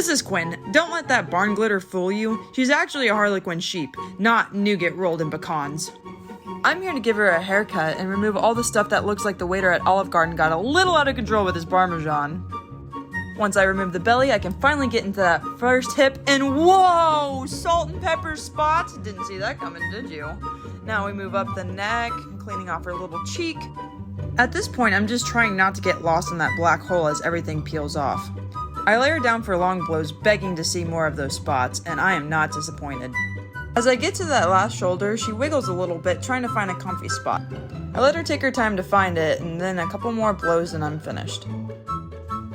This is Quinn. Don't let that barn glitter fool you. She's actually a Harlequin sheep, not nougat rolled in pecans. I'm here to give her a haircut and remove all the stuff that looks like the waiter at Olive Garden got a little out of control with his Parmesan. Once I remove the belly, I can finally get into that first hip, and whoa! Salt and pepper spots? Didn't see that coming, did you? Now we move up the neck, cleaning off her little cheek. At this point, I'm just trying not to get lost in that black hole as everything peels off. I lay her down for long blows, begging to see more of those spots, and I am not disappointed. As I get to that last shoulder, she wiggles a little bit, trying to find a comfy spot. I let her take her time to find it, and then a couple more blows and I'm finished.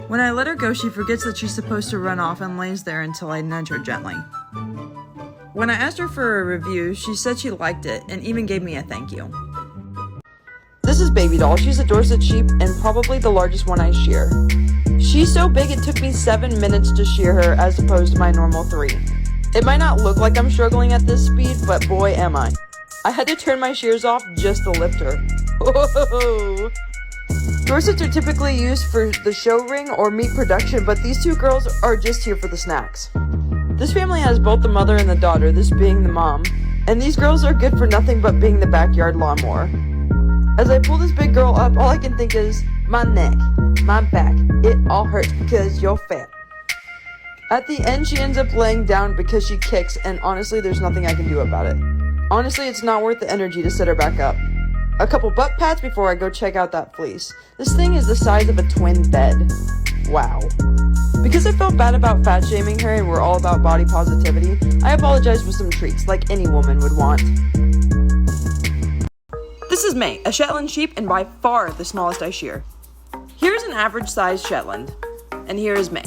When I let her go, she forgets that she's supposed to run off and lays there until I nudge her gently. When I asked her for a review, she said she liked it and even gave me a thank you. This is Baby Doll. She's a Dorset sheep and probably the largest one I shear. She's so big it took me 7 minutes to shear her as opposed to my normal 3. It might not look like I'm struggling at this speed, but boy am I. I had to turn my shears off just to lift her. Whoa! Dorsets are typically used for the show ring or meat production, but these two girls are just here for the snacks. This family has both the mother and the daughter, this being the mom, and these girls are good for nothing but being the backyard lawnmower. As I pull this big girl up, all I can think is, my neck, my back, it all hurts because you're fat. At the end, she ends up laying down because she kicks, and honestly, there's nothing I can do about it. Honestly, it's not worth the energy to set her back up. A couple butt pats before I go check out that fleece. This thing is the size of a twin bed. Wow. Because I felt bad about fat shaming her and we're all about body positivity, I apologized with some treats like any woman would want. This is May, a Shetland sheep and by far the smallest I shear. Here's an average sized Shetland, and here is May.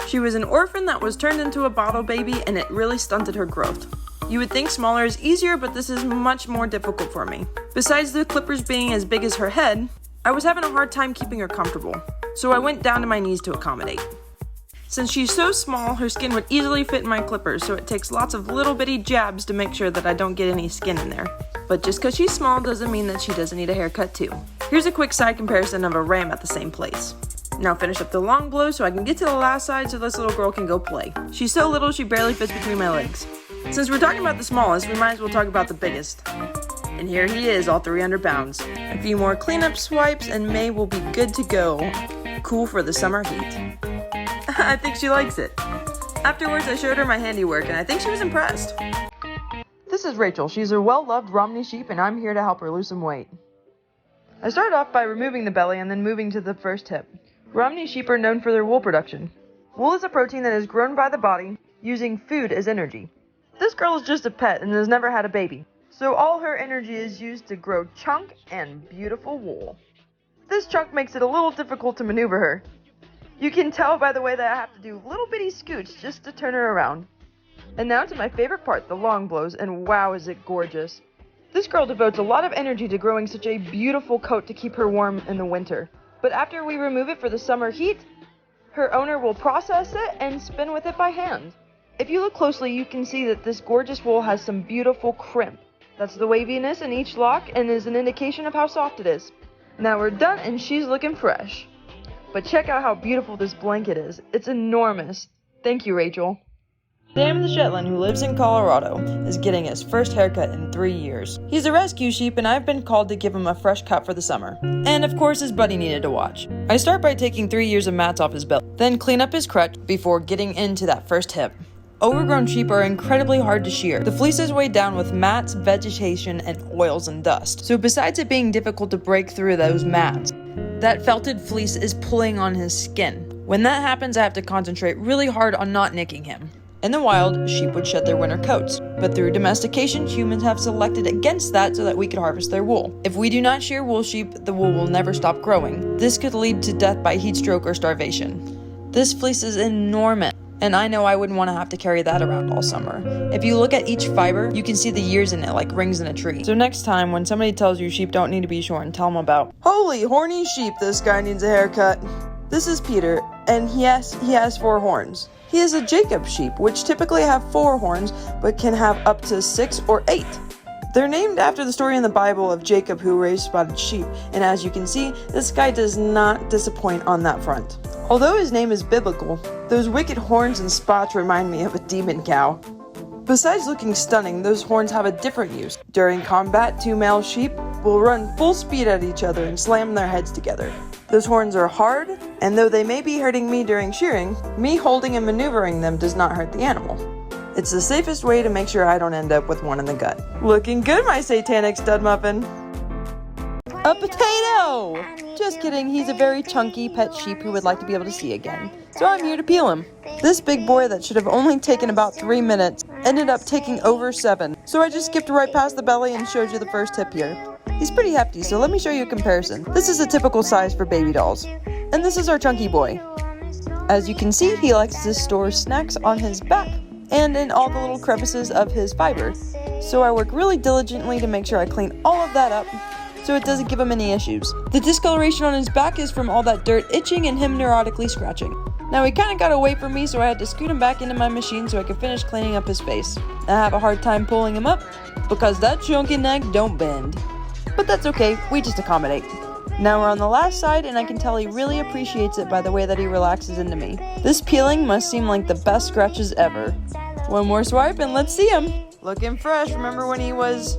She was an orphan that was turned into a bottle baby and it really stunted her growth. You would think smaller is easier, but this is much more difficult for me. Besides the clippers being as big as her head, I was having a hard time keeping her comfortable, so I went down to my knees to accommodate. Since she's so small, her skin would easily fit in my clippers, so it takes lots of little bitty jabs to make sure that I don't get any skin in there. But just because she's small doesn't mean that she doesn't need a haircut too. Here's a quick side comparison of a ram at the same place. Now finish up the long blow so I can get to the last side so this little girl can go play. She's so little she barely fits between my legs. Since we're talking about the smallest, we might as well talk about the biggest. And here he is, all 300 pounds. A few more cleanup swipes and May will be good to go. Cool for the summer heat. I think she likes it. Afterwards, I showed her my handiwork and I think she was impressed. This is Rachel. She's a well-loved Romney sheep and I'm here to help her lose some weight. I started off by removing the belly and then moving to the first hip. Romney sheep are known for their wool production. Wool is a protein that is grown by the body using food as energy. This girl is just a pet and has never had a baby, so all her energy is used to grow chunk and beautiful wool. This chunk makes it a little difficult to maneuver her. You can tell by the way that I have to do little bitty scoots just to turn her around. And now to my favorite part, the long blows, and wow is it gorgeous. This girl devotes a lot of energy to growing such a beautiful coat to keep her warm in the winter. But after we remove it for the summer heat, her owner will process it and spin with it by hand. If you look closely, you can see that this gorgeous wool has some beautiful crimp. That's the waviness in each lock and is an indication of how soft it is. Now we're done and she's looking fresh. But check out how beautiful this blanket is. It's enormous. Thank you, Rachel. Sam the Shetland, who lives in Colorado, is getting his first haircut in 3 years. He's a rescue sheep and I've been called to give him a fresh cut for the summer. And of course his buddy needed to watch. I start by taking 3 years of mats off his belt, then clean up his crutch before getting into that first hip. Overgrown sheep are incredibly hard to shear. The fleece is weighed down with mats, vegetation, and oils and dust. So besides it being difficult to break through those mats, that felted fleece is pulling on his skin. When that happens, I have to concentrate really hard on not nicking him. In the wild, sheep would shed their winter coats, but through domestication, humans have selected against that so that we could harvest their wool. If we do not shear wool sheep, the wool will never stop growing. This could lead to death by heat stroke or starvation. This fleece is enormous, and I know I wouldn't want to have to carry that around all summer. If you look at each fiber, you can see the years in it like rings in a tree. So next time, when somebody tells you sheep don't need to be shorn, tell them about, holy horny sheep, this guy needs a haircut. This is Peter, and he has 4 horns. He is a Jacob sheep, which typically have 4 horns, but can have up to 6 or 8. They're named after the story in the Bible of Jacob who raised spotted sheep, and as you can see, this guy does not disappoint on that front. Although his name is biblical, those wicked horns and spots remind me of a demon cow. Besides looking stunning, those horns have a different use. During combat, two male sheep will run full speed at each other and slam their heads together. Those horns are hard, and though they may be hurting me during shearing, me holding and maneuvering them does not hurt the animal. It's the safest way to make sure I don't end up with one in the gut. Looking good, my satanic stud muffin. A potato! Just kidding, he's a very chunky pet sheep who would like to be able to see again. So I'm here to peel him. This big boy that should have only taken about 3 minutes ended up taking over 7. So I just skipped right past the belly and showed you the first hip here. He's pretty hefty, so let me show you a comparison. This is a typical size for baby dolls. And this is our chunky boy. As you can see, he likes to store snacks on his back and in all the little crevices of his fiber. So I work really diligently to make sure I clean all of that up so it doesn't give him any issues. The discoloration on his back is from all that dirt itching and him neurotically scratching. Now he kinda got away from me, so I had to scoot him back into my machine so I could finish cleaning up his face. I have a hard time pulling him up because that chunky neck don't bend. But that's okay, we just accommodate. Now we're on the last side, and I can tell he really appreciates it by the way that he relaxes into me. This peeling must seem like the best scratches ever. One more swipe and let's see him. Looking fresh, remember when he was